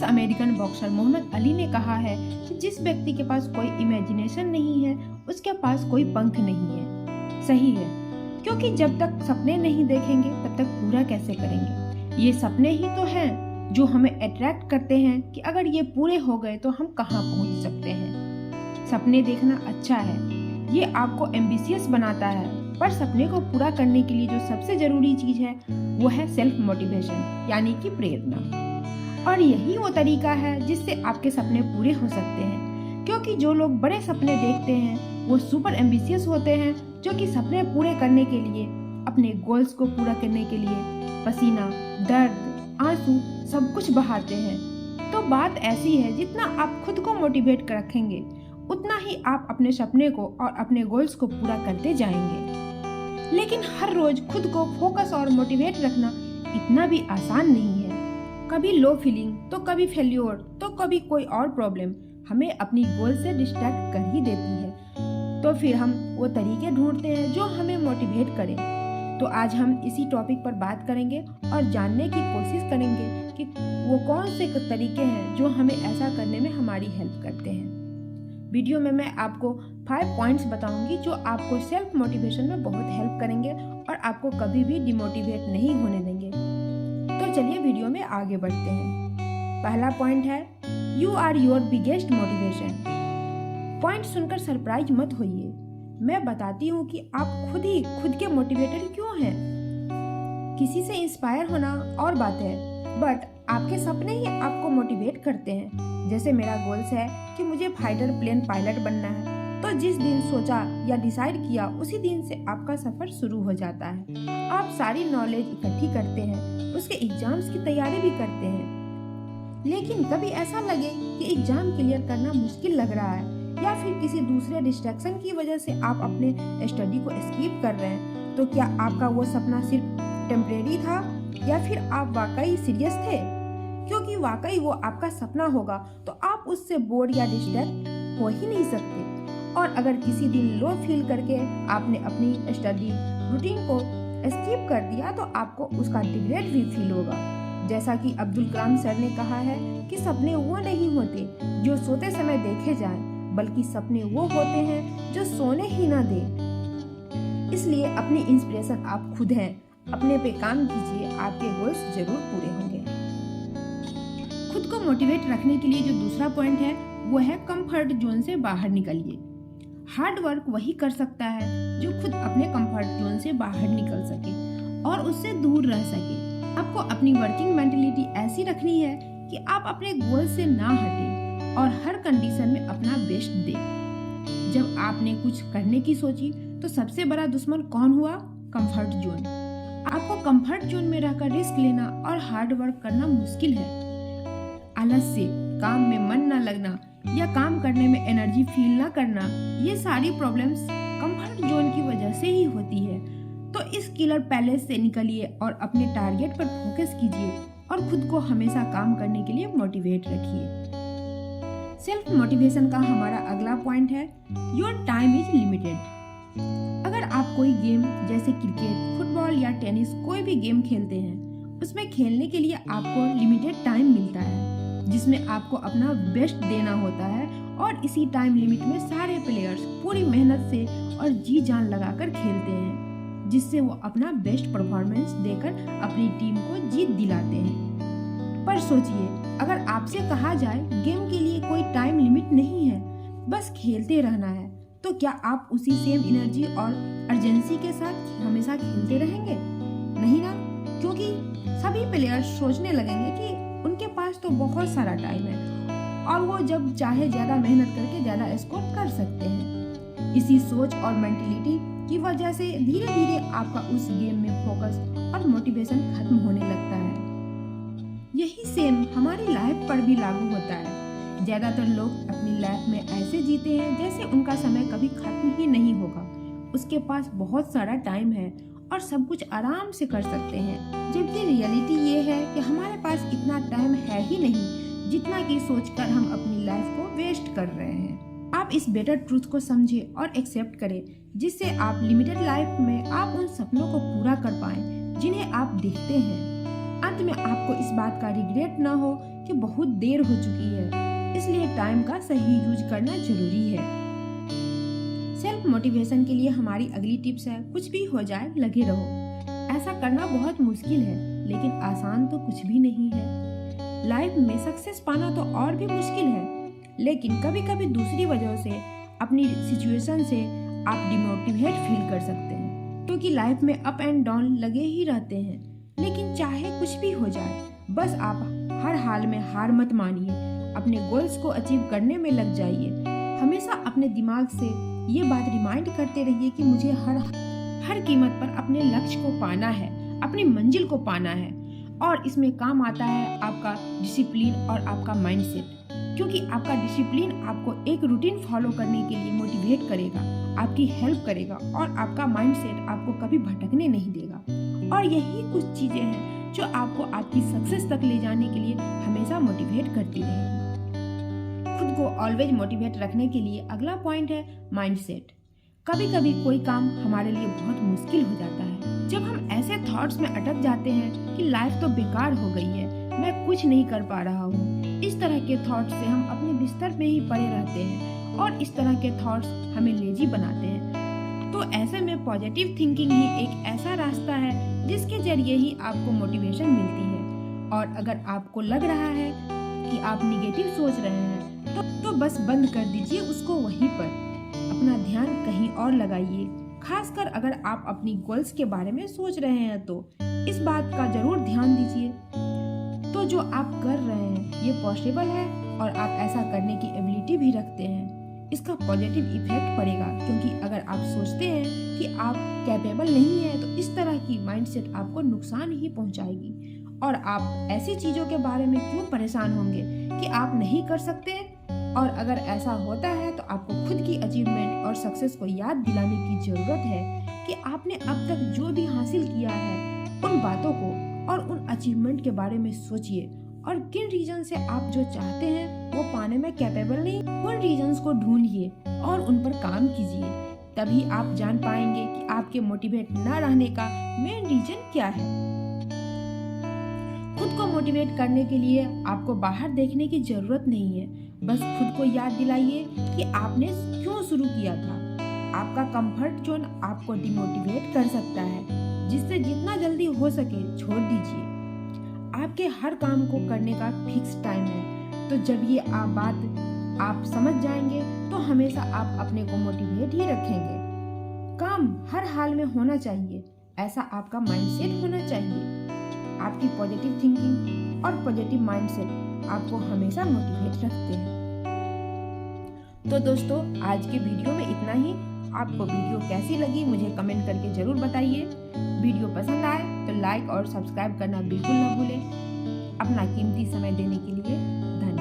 Famous American boxer Muhammad Ali ने कहा है कि जिस व्यक्ति के पास कोई इमेजिनेशन नहीं है उसके पास कोई पंख नहीं है। सही है, क्योंकि जब तक सपने नहीं देखेंगे तब तक पूरा कैसे करेंगे। ये सपने ही तो हैं जो हमें अट्रैक्ट करते हैं कि अगर ये पूरे हो गए तो हम कहाँ पहुँच सकते हैं। सपने देखना अच्छा है, ये आपको एम्बिशियस बनाता है, पर सपने को पूरा करने के लिए जो सबसे जरूरी चीज है वो है सेल्फ मोटिवेशन, यानी कि प्रेरणा। और यही वो तरीका है जिससे आपके सपने पूरे हो सकते हैं, क्योंकि जो लोग बड़े सपने देखते हैं वो सुपर एम्बिशियस होते हैं, जो कि सपने पूरे करने के लिए, अपने गोल्स को पूरा करने के लिए पसीना, दर्द, आंसू सब कुछ बहाते हैं। तो बात ऐसी है, जितना आप खुद को मोटिवेट कर रखेंगे उतना ही आप अपने सपने को और अपने गोल्स को पूरा करते जाएंगे। लेकिन हर रोज खुद को फोकस और मोटिवेट रखना इतना भी आसान नहीं है। कभी लो फीलिंग, तो कभी फेल्योर, तो कभी कोई और प्रॉब्लम हमें अपनी गोल से डिस्ट्रैक्ट कर ही देती है। तो फिर हम वो तरीके ढूंढते हैं जो हमें मोटिवेट करें। तो आज हम इसी टॉपिक पर बात करेंगे और जानने की कोशिश करेंगे कि वो कौन से तरीके हैं जो हमें ऐसा करने में हमारी हेल्प करते हैं। वीडियो में मैं आपको 5 पॉइंट्स बताऊंगी जो आपको सेल्फ मोटिवेशन में बहुत हेल्प करेंगे और आपको कभी भी डिमोटिवेट नहीं होने देंगे। तो चलिए वीडियो में आगे बढ़ते हैं। पहला पॉइंट है, you are your biggest motivation. Point सुनकर सरप्राइज मत होइए, मैं बताती हूँ कि आप खुद के मोटिवेटर क्यों हैं। किसी से इंस्पायर होना और बात है, बट आपके सपने ही आपको मोटिवेट करते हैं। जैसे मेरा गोल्स है कि मुझे फाइटर प्लेन पायलट बनना है, तो जिस दिन सोचा या डिसाइड किया उसी दिन से आपका सफर शुरू हो जाता है। आप सारी नॉलेज इकट्ठी करते हैं, उसके एग्जाम्स की तैयारी भी करते हैं। लेकिन कभी ऐसा लगे कि एग्जाम क्लियर करना मुश्किल लग रहा है, या फिर किसी दूसरे डिस्ट्रैक्शन की वजह से आप अपने स्टडी को स्किप कर रहे हैं, तो क्या आपका वो सपना सिर्फ टेम्परेरी था या फिर आप वाकई सीरियस थे? क्योंकि वाकई वो आपका सपना होगा तो आप उससे बोर या डिस्ट्रैक्ट हो ही नहीं सकते। और अगर किसी दिन लो फील करके आपने अपनी स्टडी रूटीन को स्किप कर दिया तो आपको उसका रिग्रेट भी फील होगा। जैसा कि अब्दुल कलाम सर ने कहा है कि सपने वो नहीं होते जो सोते समय देखे जाएं, बल्कि सपने वो होते हैं जो सोने ही ना दें। इसलिए अपनी इंस्पिरेशन आप खुद हैं, अपने पे काम कीजिए, आपके गोल्स जरूर पूरे होंगे। खुद को मोटिवेट रखने के लिए जो दूसरा पॉइंट है वो है कंफर्ट जोन से बाहर निकलिए। हार्ड वर्क वही कर सकता है जो खुद अपने कंफर्ट जोन से बाहर निकल सके और उससे दूर रह सके। आपको अपनी वर्किंग मेंटालिटी ऐसी रखनी है कि आप अपने गोल से ना हटें और हर कंडीशन में अपना बेस्ट दें। जब आपने कुछ करने की सोची तो सबसे बड़ा दुश्मन कौन हुआ? Comfort zone. आपको कंफर्ट जोन में रहकर रिस्क लेना और हार्ड वर्क करना मुश्किल है। आलस से, काम में मन न लगना या काम करने में एनर्जी फील ना करना, ये सारी प्रॉब्लम्स कंफर्ट जोन की वजह से ही होती है। तो इस किलर पैलेस से निकलिए और अपने टारगेट पर फोकस कीजिए और खुद को हमेशा काम करने के लिए मोटिवेट रखिए। सेल्फ मोटिवेशन का हमारा अगला पॉइंट है, योर टाइम इज लिमिटेड। अगर आप कोई गेम जैसे क्रिकेट, फुटबॉल या टेनिस कोई भी गेम खेलते हैं, उसमें खेलने के लिए आपको लिमिटेड टाइम मिलता है जिसमें आपको अपना बेस्ट देना होता है। और इसी टाइम लिमिट में सारे प्लेयर्स पूरी मेहनत से और जी जान लगाकर खेलते हैं, जिससे वो अपना बेस्ट परफॉर्मेंस देकर अपनी टीम को जीत दिलाते हैं। पर सोचिए, अगर आपसे कहा जाए गेम के लिए कोई टाइम लिमिट नहीं है, बस खेलते रहना है, तो क्या आप उसी सेम एनर्जी और अर्जेंसी के साथ हमेशा खेलते रहेंगे? नहीं ना, क्योंकि सभी प्लेयर्स सोचने लगेंगे कि उनके पास तो बहुत सारा टाइम है और वो जब चाहे ज्यादा मेहनत करके ज्यादा स्कोर कर सकते हैं। इसी सोच और मेंटालिटी की वजह से धीरे धीरे आपका उस गेम में फोकस और मोटिवेशन खत्म होने लगता है। यही सेम हमारी लाइफ पर भी लागू होता है। ज्यादातर लोग अपनी लाइफ में ऐसे जीते हैं जैसे उनका समय कभी खत्म ही नहीं होगा। उसके पास बहुत सारा टाइम है और सब कुछ आराम से कर सकते हैं, जबकि रियलिटी ये है कि हमारे पास इतना टाइम है ही नहीं जितना कि सोचकर हम अपनी लाइफ को वेस्ट कर रहे हैं। आप इस बेटर ट्रूथ को समझें और एक्सेप्ट करें, जिससे आप लिमिटेड लाइफ में आप उन सपनों को पूरा कर पाएं जिन्हें आप देखते हैं। अंत में आपको इस बात का रिग्रेट ना हो कि बहुत देर हो चुकी है, इसलिए टाइम का सही यूज करना जरूरी है। सेल्फ मोटिवेशन के लिए हमारी अगली टिप्स है, कुछ भी हो जाए लगे रहो। ऐसा करना बहुत मुश्किल है, लेकिन आसान तो कुछ भी नहीं है। लाइफ में सक्सेस पाना तो और भी मुश्किल है, लेकिन कभी कभी दूसरी वजह से, अपनी सिचुएशन से आप डिमोटिवेट फील कर सकते हैं, क्योंकि लाइफ में अप एंड डाउन लगे ही रहते हैं। लेकिन चाहे कुछ भी हो जाए, बस आप हर हाल में हार मत मानिए, अपने गोल्स को अचीव करने में लग जाइए। हमेशा अपने दिमाग से ये बात रिमाइंड करते रहिए कि मुझे हर कीमत पर अपने लक्ष्य को पाना है, अपनी मंजिल को पाना है। और इसमें काम आता है आपका डिसिप्लिन और आपका माइंडसेट, क्योंकि आपका डिसिप्लिन आपको एक रूटीन फॉलो करने के लिए मोटिवेट करेगा, आपकी हेल्प करेगा, और आपका माइंडसेट आपको कभी भटकने नहीं देगा। और यही कुछ चीजें हैं जो आपको आपकी सक्सेस तक ले जाने के लिए हमेशा मोटिवेट करती रहेगी। खुद को ऑलवेज मोटिवेट रखने के लिए अगला पॉइंट है माइंडसेट। कभी कभी कोई काम हमारे लिए बहुत मुश्किल हो जाता है, जब हम ऐसे थॉट्स में अटक जाते हैं कि लाइफ तो बेकार हो गई है, मैं कुछ नहीं कर पा रहा हूँ। इस तरह के थॉट्स से हम अपने बिस्तर में ही पड़े रहते हैं, और इस तरह के थॉट्स हमें लेजी बनाते हैं। तो ऐसे में पॉजिटिव थिंकिंग ही एक ऐसा रास्ता है जिसके जरिए ही आपको मोटिवेशन मिलती है। और अगर आपको लग रहा है कि आप निगेटिव सोच रहे हैं, तो बस बंद कर दीजिए उसको वहीं पर, अपना ध्यान कहीं और लगाइए। खासकर अगर आप अपनी गोल्स के बारे में सोच रहे हैं तो इस बात का जरूर ध्यान दीजिए, तो जो आप कर रहे हैं ये पॉसिबल है और आप ऐसा करने की एबिलिटी भी रखते हैं। इसका पॉजिटिव इफेक्ट पड़ेगा, क्योंकि अगर आप सोचते हैं कि आप कैपेबल नहीं है तो इस तरह की माइंडसेट आपको नुकसान ही पहुंचाएगी, और आप ऐसी चीजों के बारे में क्यों परेशान होंगे कि आप नहीं कर सकते। और अगर ऐसा होता है तो आपको खुद की अचीवमेंट और सक्सेस को याद दिलाने की जरूरत है कि आपने अब तक जो भी हासिल किया है, उन बातों को और उन अचीवमेंट के बारे में सोचिए, और किन रीजन से आप जो चाहते हैं वो पाने में कैपेबल नहीं, उन रीजंस को ढूंढिए और उन पर काम कीजिए। तभी आप जान पाएंगे कि आपके मोटिवेट न रहने का मेन रीजन क्या है। खुद को मोटिवेट करने के लिए आपको बाहर देखने की जरूरत नहीं है, बस खुद को याद दिलाइए कि आपने क्यों शुरू किया था। आपका कंफर्ट जोन आपको डिमोटिवेट कर सकता है, जिससे जितना जल्दी हो सके छोड़ दीजिए। आपके हर काम को करने का फिक्स टाइम है, तो जब ये बात आप समझ जाएंगे तो हमेशा आप अपने को मोटिवेट ही रखेंगे। काम हर हाल में होना चाहिए, ऐसा आपका माइंडसेट होना चाहिए। आपकी पॉजिटिव थिंकिंग और पॉजिटिव माइंडसेट आपको हमेशा मोटिवेट रखते हैं। तो दोस्तों, आज के वीडियो में इतना ही। आपको वीडियो कैसी लगी मुझे कमेंट करके जरूर बताइए। वीडियो पसंद आए तो लाइक और सब्सक्राइब करना बिल्कुल न भूलें। अपना कीमती समय देने के लिए धन्यवाद।